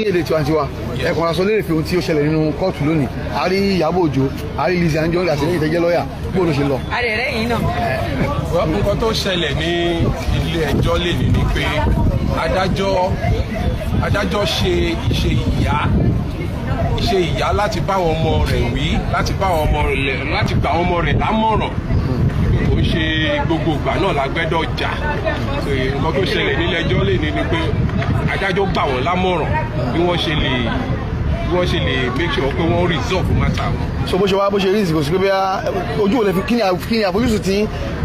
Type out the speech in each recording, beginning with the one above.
èdè tiwantiwa ẹ̀kọ́ aṣọ lérè fi ohun tí ó ṣẹlẹ̀ nínú kóòtù lónìí Ati Iyabo Ojo Ati Lizzy Anjorin àti lẹ́yìn tẹ́jẹ́ lọ́ọ̀yà bóun ló ṣe lọ. àrẹ̀rẹ̀ yìí náà. nǹkan tó ṣẹlẹ̀ ní ilé ẹjọ́ lèní ni pé adájọ́ ṣe ìṣe ìyá láti bá àwọn ọmọ rẹ̀ wí láti gba àwọn ọmọ rẹ̀ lámọ̀ràn kò ṣe gbogbo ìgbà náà la gbẹ́dọ̀ jà nǹkan tó ṣẹlẹ̀ nílé ẹjọ́ lèní ni pé adájọ́ gbà wọ́n lámọ̀ràn bí wọ́n ṣe lè make sure pé wọ́n resolve matter wọn. so bó ṣe wá bó ṣe rí ìsìnkú sí pé bí ojú ò lè fi kí ni àfojúsùn tí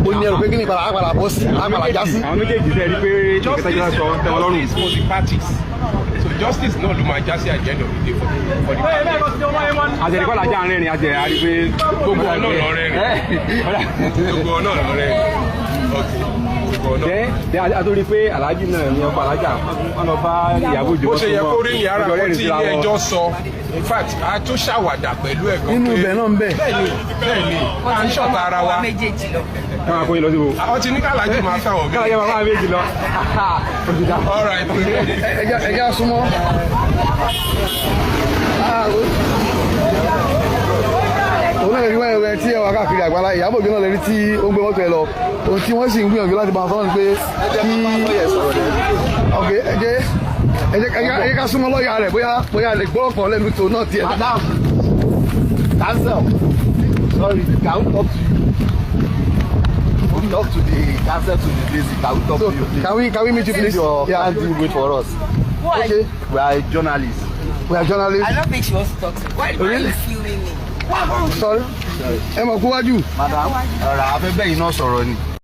ó ní ẹrù pé kí ni àpàlà bọ́ sí àpàlà já sí. àwọn méjèèjì sẹ́ẹ̀ rí pé ìkẹtẹ́jọ́ sọ tẹ́wọ́ lọ́rùn. justice for the parties so justice náà ló máa já sí at the end of the day for the parties. àjẹ̀dẹ́kọ́ làjà àárín rìn àjẹ̀ àrí pé gbogbo ọ̀nà lọ́rẹ́ rìn gbogbo ọ̀nà lọ́rẹ́ rìn. jẹ́ àtòrí pé aláàjì náà ní ọkọ̀ alájà wọn lọ bá Iyabo Ojo. bó ṣe yẹ kó rí yàrá kan tí ilé ẹjọ́ sọ in fact a tún ṣàwàdà pẹ̀lú ẹ̀ gan. nínú ibẹ̀ náà ń bẹ̀. bẹ́ẹ̀ni à ń ṣọ̀tá ara wa. méjèèjì lọ. káwọn akóyin lọ sí wo. àwọn ti ní kàlájì máa fẹ́ wọ̀ bí. kálájà máa méjì lọ. all right. ẹjẹ́ àsúnmọ́. òun náà lè rí wọ́n ẹ̀rọ tí ẹwà káàkiri àgbàlá Iyabo Ojo náà lè rí tí ó ń gbé mọ́tò ẹ lọ ohun tí wọ́n sì ń gbìyànjú láti bá wọn sọ́nà ni pé kí ẹjẹ́ ká súnmọ́ lọ́ọ̀yà rẹ̀ bóyá lè gbọ́ ọ̀pọ̀ lẹ́nu tó náà tiẹ̀. Madam, cancel. Sorry, can we talk to you? We talk to the cancel to the Lizzy. Can we talk to you? Can we meet you please? Your country wait for us. Why? Okay. We are journalists. We are journalists. I don't think she wants to talk to me. Why are you filming me? Sorry. Ẹ mọ̀ kú wájú. Madam, ọ̀rọ̀ afẹ́fẹ́ yìí náà sọ̀rọ̀ ni.